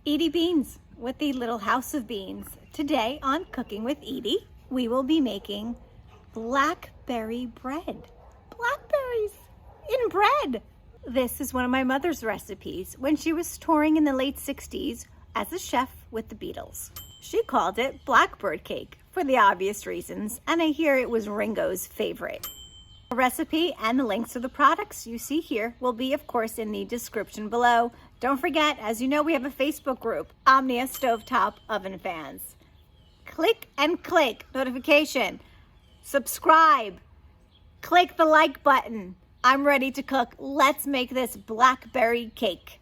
Edye beans with the little house of beans. Today on Cooking with Edye, we will be making blackberry bread. Blackberries in bread. This is one of my mother's recipes when she was touring in the late 60s as a chef with the Beatles. She called it Blackbird Cake for the obvious reasons, and I hear it was Ringo's favorite. The recipe and the links to the products you see here will be, of course, in the description below. Don't forget, as you know, we have a Facebook group, Omnia Stovetop Oven Fans. Click and click notification, subscribe, click the like button. I'm ready to cook. Let's make this blackberry cake.